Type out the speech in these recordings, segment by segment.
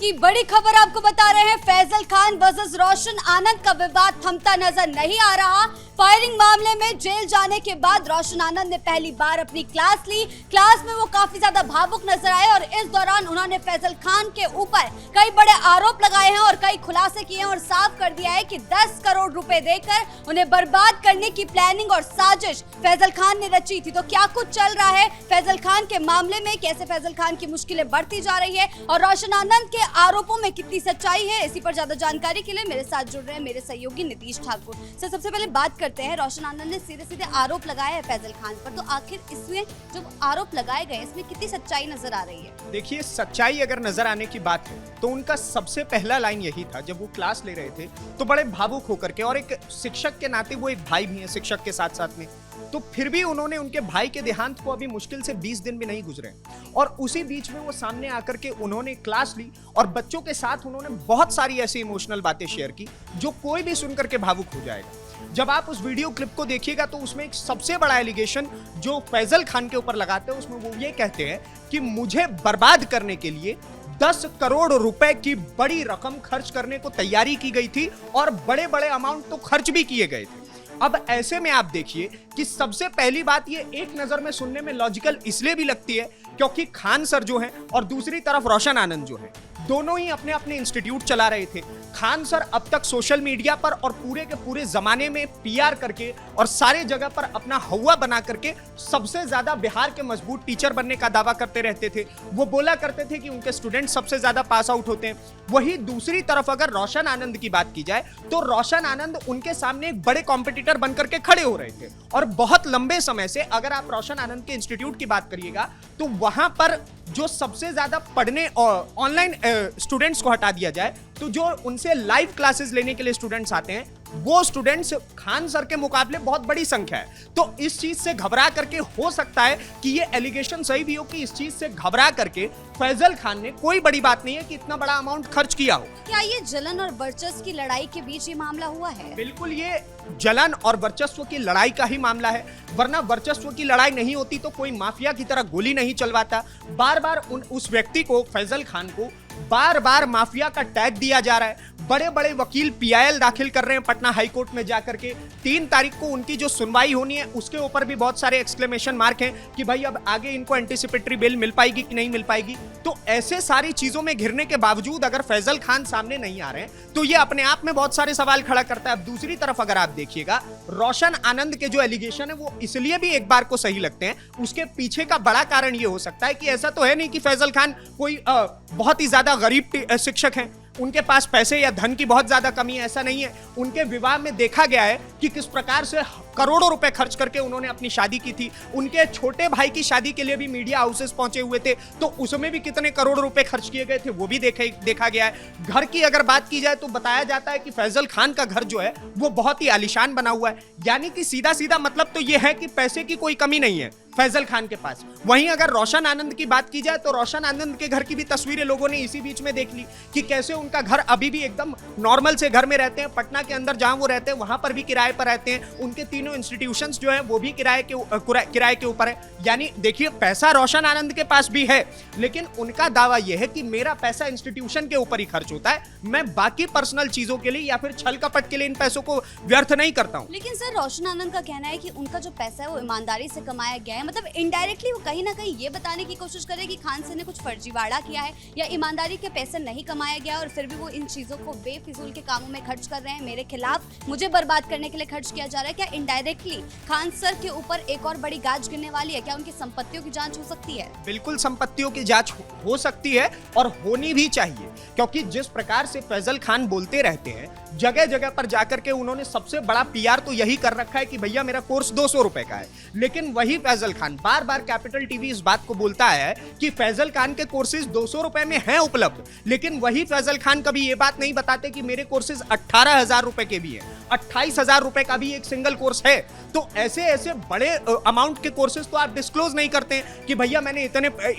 की बड़ी खबर आपको बता रहे हैं। फैजल खान वर्सेस रोशन आनंद का विवाद थमता नजर नहीं आ रहा। फायरिंग मामले में जेल जाने के बाद रोशन आनंद ने पहली बार अपनी क्लास ली। क्लास में वो काफी ज्यादा भावुक नजर आए और इस दौरान उन्होंने फैजल खान के ऊपर कई बड़े आरोप लगाए हैं और कई खुलासे किए हैं और साफ कर दिया है कि 10 करोड़ रुपए देकर उन्हें बर्बाद करने की प्लानिंग और साजिश फैजल खान ने रची थी। तो क्या कुछ चल रहा है फैजल खान के मामले में, कैसे फैजल खान की मुश्किलें बढ़ती जा रही है और रोशन आनंद के आरोपों में कितनी सच्चाई है, इसी पर ज्यादा जानकारी के लिए मेरे साथ जुड़ रहे हैं मेरे सहयोगी नीतीश ठाकुर। सर, सबसे पहले बात करते हैं, रोशन आनंद ने सीधे सीधे आरोप लगाया है फैजल खान पर, तो आखिर इसमें जो आरोप लगाए गए इसमें कितनी सच्चाई नजर आ रही है? देखिए, सच्चाई अगर नजर आने की बात है तो उनका सबसे पहला लाइन यही था जब वो क्लास ले रहे थे तो बड़े भावुक होकर के, और एक शिक्षक के नाते वो एक भाई भी है शिक्षक के साथ साथ में, तो फिर भी उन्होंने उनके भाई के देहांत को अभी मुश्किल से 20 दिन भी नहीं गुजरे और उसी बीच में वो सामने आकर के उन्होंने क्लास ली और बच्चों के साथ उन्होंने बहुत सारी ऐसी इमोशनल बातें शेयर की जो कोई भी सुनकर के भावुक हो जाएगा। जब आप उस वीडियो क्लिप को देखिएगा तो उसमें एक सबसे बड़ा एलिगेशन जो फैजल खान के ऊपर लगाते हैं उसमें वो ये कहते हैं कि मुझे बर्बाद करने के लिए 10 करोड़ रुपए की बड़ी रकम खर्च करने को तैयारी की गई थी और बड़े बड़े अमाउंट तो खर्च भी किए गए थे। अब ऐसे में आप देखिए कि सबसे पहली बात ये एक नजर में सुनने में लॉजिकल इसलिए भी लगती है क्योंकि खान सर जो हैं और दूसरी तरफ रोशन आनंद जो हैं, दोनों ही अपने अपने इंस्टीट्यूट चला रहे थे। खान सर अब तक सोशल मीडिया पर और पूरे के पूरे जमाने में पीआर करके और सारे जगह पर अपना हवा बना करके सबसे ज्यादा बिहार के मजबूत टीचर बनने का दावा करते रहते थे। वो बोला करते थे कि उनके स्टूडेंट सबसे ज्यादा पास आउट होते हैं। वही दूसरी तरफ अगर रोशन आनंद की बात की जाए तो रोशन आनंद उनके सामने एक बड़े कॉम्पिटिटर बनकर के खड़े हो रहे थे और बहुत लंबे समय से अगर आप रोशन आनंद के इंस्टीट्यूट की बात करिएगा तो वहां पर जो सबसे ज्यादा पढ़ने और ऑनलाइन स्टूडेंट्स को हटा दिया जाए तो जो उनसे लाइव क्लासेस लेने के लिए स्टूडेंट्स आते हैं वो स्टूडेंट्स खान सर के मुकाबले बहुत बड़ी संख्या है। तो इस चीज से घबरा करके हो सकता है कि ये एलिगेशन सही भी हो कि इस चीज से घबरा करके फैजल खान ने, कोई बड़ी बात नहीं है कि इतना बड़ा अमाउंट खर्च किया हो। क्या ये जलन और वर्चस्व की लड़ाई के बीच ये मामला हुआ है? बिल्कुल, ये जलन और वर्चस्व की लड़ाई का ही मामला है, वरना वर्चस्व की लड़ाई नहीं होती तो कोई माफिया की तरह गोली नहीं चलवाता। बार बार उस व्यक्ति को, फैजल खान को बार बार माफिया का टैग दिया जा रहा है। बड़े बड़े वकील पीआईएल दाखिल कर रहे हैं पटना हाई कोर्ट में जाकर के। 3 तारीख को उनकी जो सुनवाई होनी है उसके ऊपर भी बहुत सारे एक्सक्लेमेशन मार्क हैं कि भाई अब आगे इनको एंटीसिपेटरी बेल मिल पाएगी कि नहीं मिल पाएगी। तो ऐसे सारी चीजों में घिरने के बावजूद अगर फैजल खान सामने नहीं आ रहे हैं तो ये अपने आप में बहुत सारे सवाल खड़ा करता है। अब दूसरी तरफ अगर आप देखिएगा, रोशन आनंद के जो एलिगेशन है वो इसलिए भी एक बार को सही लगते हैं, उसके पीछे का बड़ा कारण ये हो सकता है कि ऐसा तो है नहीं कि फैजल खान कोई बहुत ही ज्यादा गरीब शिक्षक हैं, उनके पास पैसे या धन की बहुत ज्यादा कमी है, ऐसा नहीं है। उनके विवाह में देखा गया है कि किस प्रकार से करोड़ों रुपए खर्च करके उन्होंने अपनी शादी की थी। उनके छोटे भाई की शादी के लिए भी मीडिया हाउसेस पहुंचे हुए थे तो उसमें भी कितने करोड़ रुपए खर्च किए गए थे वो भी देखा गया है। घर की अगर बात की जाए तो बताया जाता है कि फैजल खान का घर जो है वो बहुत ही आलीशान बना हुआ है, यानी कि सीधा सीधा मतलब तो ये है कि पैसे की कोई कमी नहीं है फैजल खान के पास। वहीं अगर रोशन आनंद की बात की जाए तो रोशन आनंद के घर की भी तस्वीरें लोगों ने इसी बीच में देख ली कि कैसे उनका घर अभी भी एकदम नॉर्मल से घर में रहते हैं। पटना के अंदर जहां वो रहते हैं वहां पर भी किराए पर रहते हैं। उनके तीनों इंस्टीट्यूशंस जो है वो भी किराए के ऊपर है। यानी देखिए, पैसा रोशन आनंद के पास भी है लेकिन उनका दावा यह है कि मेरा पैसा इंस्टीट्यूशन के ऊपर ही खर्च होता है, मैं बाकी पर्सनल चीजों के लिए या फिर छल कपट के लिए इन पैसों को व्यर्थ नहीं करता हूं। लेकिन सर, रोशन आनंद का कहना है कि उनका जो पैसा है वो ईमानदारी से कमाया गया है, मतलब इनडायरेक्टली वो कहीं ना कहीं ये बताने की कोशिश करे कि खान सर ने कुछ फर्जीवाड़ा किया है या ईमानदारी के पैसे नहीं कमाया गया और फिर भी वो इन चीजों को बेफिजूल के कामों में खर्च कर रहे हैं, मेरे खिलाफ, मुझे बर्बाद करने के लिए खर्च किया जा रहा है। क्या इनडायरेक्टली खान सर के ऊपर एक और बड़ी गाज गिरने वाली है? क्या उनकी संपत्तियों की जांच हो सकती है? बिल्कुल, संपत्तियों की जांच हो सकती है और होनी भी चाहिए, क्योंकि जिस प्रकार से फैजल खान बोलते रहते हैं जगह जगह पर जाकर के, उन्होंने सबसे बड़ा पीआर तो यही कर रखा है कि भैया मेरा कोर्स 200 रुपए का है। लेकिन वही फैजल खान बार बार कैपिटल टीवी इस बात को बोलता है कि फैजल खान के कोर्सेज 200 रुपए में हैं उपलब्ध, लेकिन वही फैजल खान कभी ये बात नहीं बताते कि मेरे कोर्सेज 18,000 रुपए के भी हैं, 28,000 रुपए का भी एक सिंगल कोर्स है। तो ऐसे ऐसे बड़े अमाउंट के कोर्सेज तो आप डिस्क्लोज नहीं करते हैं कि भैया मैंने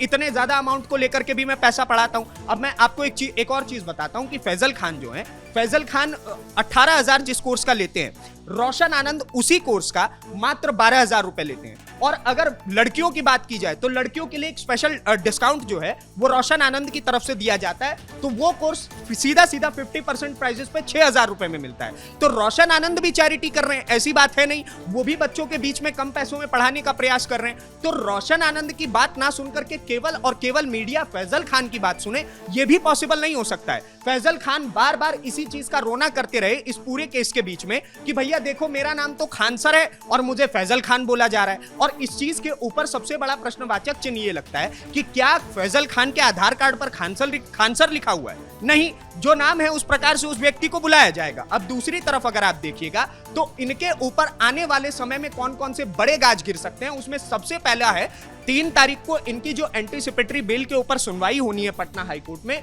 इतने ज्यादा अमाउंट को लेकर के भी मैं पैसा पढ़ाता हूं। अब मैं आपको एक और चीज बताता हूं कि फैजल खान जो है, फैजल खान 18,000 जिस कोर्स का लेते हैं, रोशन आनंद उसी कोर्स का मात्र 12,000 रुपए लेते हैं। और अगर लड़कियों की बात की जाए तो लड़कियों के लिए एक स्पेशल डिस्काउंट जो है वो रोशन आनंद की तरफ से दिया जाता है, तो वो कोर्स सीधा 50% प्राइसेस पे 6,000 रुपए में मिलता है। तो रोशन आनंद भी चैरिटी कर रहे हैं, ऐसी बात है नहीं, वो भी बच्चों के बीच में कम पैसों में पढ़ाने का प्रयास कर रहे हैं। तो रोशन आनंद की बात ना सुनकर के केवल और केवल मीडिया फैजल खान की बात सुने, ये भी पॉसिबल नहीं हो सकता है। फैजल खान बार बार इसी चीज का रोना करते रहे इस पूरे केस के बीच में कि भैया देखो मेरा नाम तो खान सर है और मुझे फैजल खान बोला जा रहा है। और इस चीज के ऊपर सबसे बड़ा प्रश्नवाचक चिन्ह ये लगता है कि क्या फैजल खान के आधार कार्ड पर खान सर लिखा हुआ है? नहीं, जो नाम है उस प्रकार से उस व्यक्ति को बुलाया जाएगा। अब दूसरी तरफ अगर आप देखिएगा तो इनके ऊपर आने वाले समय में कौन कौन से बड़े गाज गिर सकते हैं, उसमें सबसे पहला है 3 तारीख को इनकी जो एंटीसिपेटरी बिल के ऊपर सुनवाई होनी है पटना हाईकोर्ट में,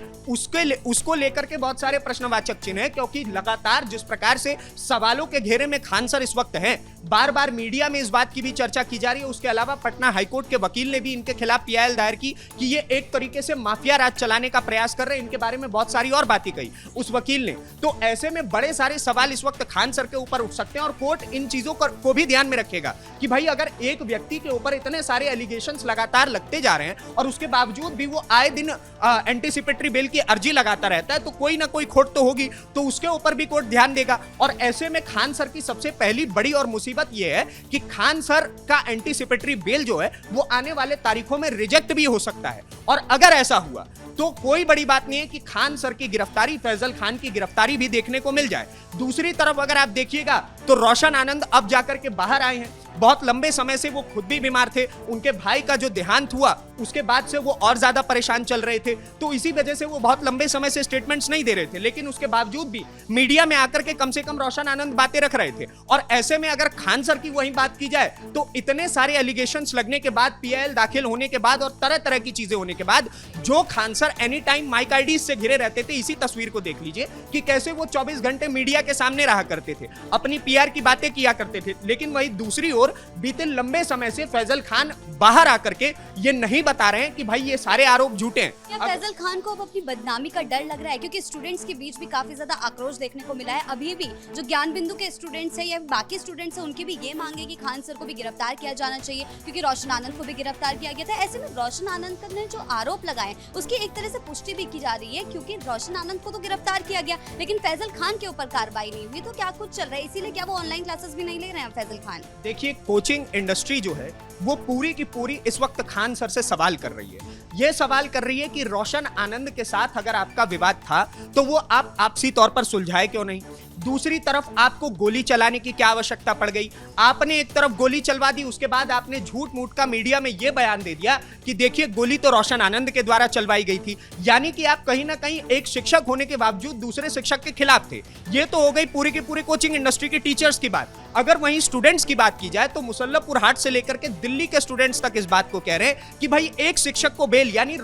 उसको लेकर के बहुत सारे प्रश्नवाचक चिन्ह है, क्योंकि लगातार जिस प्रकार से सवालों के घेरे में खान सर इस वक्त हैं, बार बार मीडिया में इस बात की भी चर्चा की जा रही है। उसके अलावा पटना हाईकोर्ट के वकील ने भी इनके खिलाफ पीआईएल दायर की कि ये एक तरीके से माफिया राज चलाने का प्रयास कर रहे हैं। इनके बारे में बहुत सारी और बातें कही उस वकील ने। तो ऐसे में बड़े सारे सवाल इस वक्त खान सर के ऊपर उठ सकते हैं और कोर्ट इन चीजों को भी ध्यान में रखेगा कि भाई अगर एक व्यक्ति के ऊपर इतने सारे एलिगेशंस लगातार लगते जा रहे हैं और उसके बावजूद भी वो आए दिन एंटीसिपेटरी बिल की अर्जी लगाता रहता है, तो कोई ना कोई खोट तो होगी, तो उसके ऊपर भी कोर्ट ध्यान देगा। और ऐसे में खान सर की सबसे पहली बड़ी और मुसीबत यह है कि खान सर का एंटीसिपेटरी बिल जो है वो आने वाले तारीखों में रिजेक्ट भी हो सकता है। और अगर ऐसा हुआ तो कोई बड़ी बात नहीं है कि खान सर की गिरफ्तारी, फैजल खान की गिरफ्तारी भी देखने को मिल जाए। दूसरी तरफ अगर आप देखिएगा तो रोशन आनंद अब जाकर के बाहर आए हैं। बहुत लंबे समय से वो खुद भी बीमार थे, उनके भाई का जो देहांत हुआ उसके बाद से वो और ज्यादा परेशान चल रहे थे, तो इसी वजह से वो बहुत लंबे समय से स्टेटमेंट्स नहीं दे रहे थे। लेकिन उसके बावजूद भी मीडिया में आकर के कम से कम रोशन आनंद बातें रख रहे थे। और ऐसे में अगर खान सर की वही बात की जाए तो इतने सारे एलिगेशंस लगने के बाद, पीआईएल दाखिल होने के बाद और तरह तरह की चीजें होने के बाद, जो Khan sir any time mike IDs से घिरे रहते थे, इसी तस्वीर को देख लीजिए कि कैसे वो 24 घंटे मीडिया के सामने रहा करते थे, अपनी पीआर की बातें किया करते थे। लेकिन वही दूसरी ओर बीते लंबे समय से फैजल खान बाहर आकर के ये नहीं बता रहे हैं कि भाई ये सारे आरोप झूठे हैं। क्या फैजल खान को अब अपनी बदनामी का डर लग रहा है? क्योंकि स्टूडेंट्स के बीच भी काफी ज्यादा आक्रोश देखने को मिला है। अभी भी जो ज्ञान बिंदु के स्टूडेंट्स हैं या बाकी स्टूडेंट्स हैं, उनके भी ये मांगे कि खान सर को भी गिरफ्तार किया जाना चाहिए, क्योंकि रोशन आनंद को भी गिरफ्तार किया गया था। ऐसे में रोशन आनंद ने जो आरोप लगाए उसकी एक तरह से पुष्टि भी की जा रही है, क्योंकि रोशन आनंद को तो गिरफ्तार किया गया लेकिन फैजल खान के ऊपर कार्रवाई नहीं हुई। तो क्या कुछ चल रहा है? इसीलिए क्या वो ऑनलाइन क्लासेस भी नहीं ले रहे हैं फैजल खान? देखिए, कोचिंग इंडस्ट्री जो है वो पूरी की पूरी इस वक्त खान सर से सवाल कर रही है। ये सवाल कर रही है कि रोशन आनंद के साथ अगर आपका विवाद था तो वो आप आपसी तौर पर सुलझाए क्यों नहीं? दूसरी तरफ आपको गोली चलाने की क्या आवश्यकता पड़ गई? आपने एक तरफ गोली चलवा दी, उसके बाद आपने झूठ मूठ का मीडिया में यह बयान दे दिया कि देखिए गोली तो रोशन आनंद के द्वारा चलवाई गई थी। यानी कि आप कहीं ना कहीं एक शिक्षक होने के बावजूद दूसरे शिक्षक के खिलाफ थे। ये तो हो गई पूरी की पूरी कोचिंग इंडस्ट्री की टीचर्स की बात। अगर वहीं स्टूडेंट्स की बात की जाए तो मुसल्लमपुर हाट से लेकर के दिल्ली के स्टूडेंट्स तक इस बात को कह रहे हैं कि भाई एक शिक्षक को बेल, यानी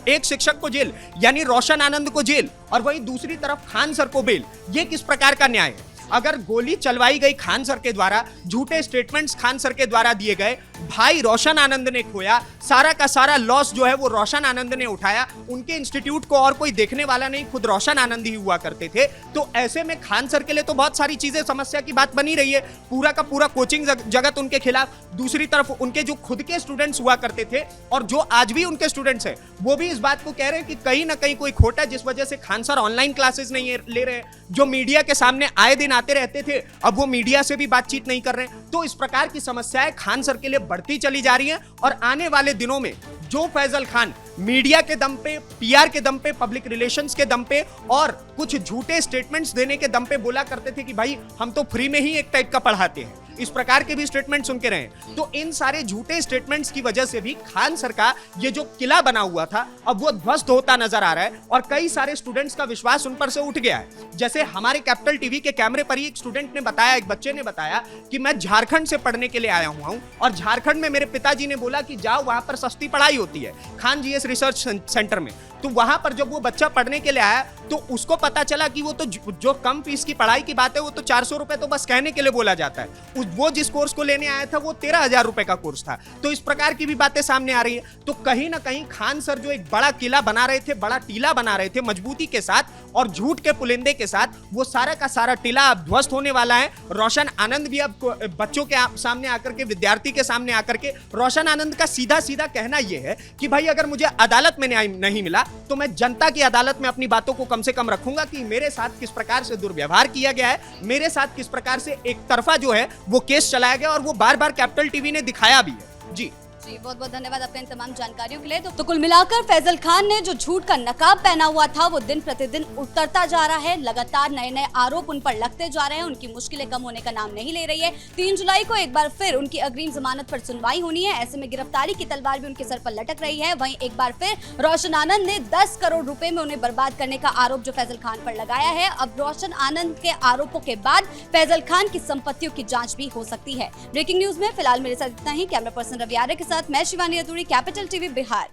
एक शिक्षक को जेल, यानी रोशन आनंद को जेल, और वहीं दूसरी तरफ खान सर को बेल। ये किस प्रकार का न्याय है? अगर गोली चलवाई गई खान सर के द्वारा, झूठे स्टेटमेंट्स खान सर के द्वारा दिए गए, भाई रोशन आनंद ने खोया, सारा का सारा लॉस जो है वो रोशन आनंद ने उठाया, उनके इंस्टीट्यूट को और कोई देखने वाला नहीं, खुद रोशन आनंद ही हुआ करते थे। तो ऐसे में खान सर के लिए तो बहुत सारी चीजें समस्या की बात बनी रही है, पूरा का पूरा कोचिंग जगत उनके खिलाफ। दूसरी तरफ उनके जो खुद के स्टूडेंट्स हुआ करते थे और जो आज भी उनके स्टूडेंट्स हैं, वो भी इस बात को कह रहे हैं कि कहीं ना कहीं कोई खोटा, जिस वजह से खान सर ऑनलाइन क्लासेस नहीं ले रहे, जो मीडिया के सामने आए दिन आते रहते थे, अब वो मीडिया से भी बातचीत नहीं कर रहे। तो इस प्रकार की समस्याएं खान सर के लिए बढ़ती चली जा रही हैं। और आने वाले दिनों में जो फैजल खान मीडिया के दम पे, पीआर के दम पे, पब्लिक रिलेशंस के दम पे और कुछ झूठे स्टेटमेंट्स देने के दम पे बोला करते थे कि भाई हम तो फ्री में ही एक टाइप का पढ़ाते हैं, इस प्रकार के भी स्टेटमेंट सुन के रहे। तो इन सारे झूठे स्टेटमेंट्स की वजह से भी खान सर का ये जो किला बना हुआ था अब वो ध्वस्त होता नजर आ रहा है और कई सारे स्टूडेंट्स का विश्वास उन पर से उठ गया है। जैसे हमारे कैपिटल टीवी के कैमरे पर ही एक स्टूडेंट ने बताया, एक बच्चे ने बताया कि मैं झारखंड से पढ़ने के लिए आया हुआ हूं और झारखंड में मेरे पिताजी ने बोला कि जाओ वहां पर सस्ती पढ़ाई होती है, खान जीएस रिसर्च सेंटर में। तो वहां पर जब वो बच्चा पढ़ने के लिए आया तो उसको पता चला कि वो तो जो कम फीस की पढ़ाई की बात है वो तो 400 रुपए तो बस कहने के लिए बोला जाता है। वो जिस कोर्स को लेने आया था वो 13,000 रुपए का कोर्स था। तो इस प्रकार की भी बातें सामने आ रही है। तो कहीं ना कहीं खान सर जो एक बड़ा किला बना रहे थे, बड़ा टीला बना रहे थे मजबूती के साथ और झूठ के पुलिंदे के साथ, वो सारा का सारा टीला अब ध्वस्त होने वाला है। रोशन आनंद भी अब बच्चों के सामने आकर के, विद्यार्थी के सामने आकर के, रोशन आनंद का सीधा सीधा कहना यह है कि भाई अगर मुझे अदालत में न्याय नहीं मिला तो मैं जनता की अदालत में अपनी बातों को कम से कम रखूंगा कि मेरे साथ किस प्रकार से दुर्व्यवहार किया गया है, मेरे साथ किस प्रकार से एक तरफा जो है वो केस चलाया गया और वो बार बार कैपिटल टीवी ने दिखाया भी है। जी बहुत बहुत धन्यवाद आपका इन तमाम जानकारियों के लिए। तो कुल मिलाकर फैजल खान ने जो झूठ का नकाब पहना हुआ था वो दिन प्रतिदिन उतरता जा रहा है। लगातार नए नए आरोप उन पर लगते जा रहे हैं। उनकी मुश्किलें कम होने का नाम नहीं ले रही है। 3 जुलाई को एक बार फिर उनकी अग्रिम जमानत पर सुनवाई होनी है। ऐसे में गिरफ्तारी की तलवार भी उनके सर पर लटक रही है। वहीं एक बार फिर रोशन आनंद ने 10 करोड़ रुपए में उन्हें बर्बाद करने का आरोप जो फैजल खान पर लगाया है। अब रोशन आनंद के आरोपों के बाद फैजल खान की संपत्तियों की जांच भी हो सकती है। ब्रेकिंग न्यूज में फिलहाल मेरे साथ इतना ही। कैमरा पर्सन रवि आर्य के साथ मैं शिवानी अतुरी, कैपिटल टीवी बिहार।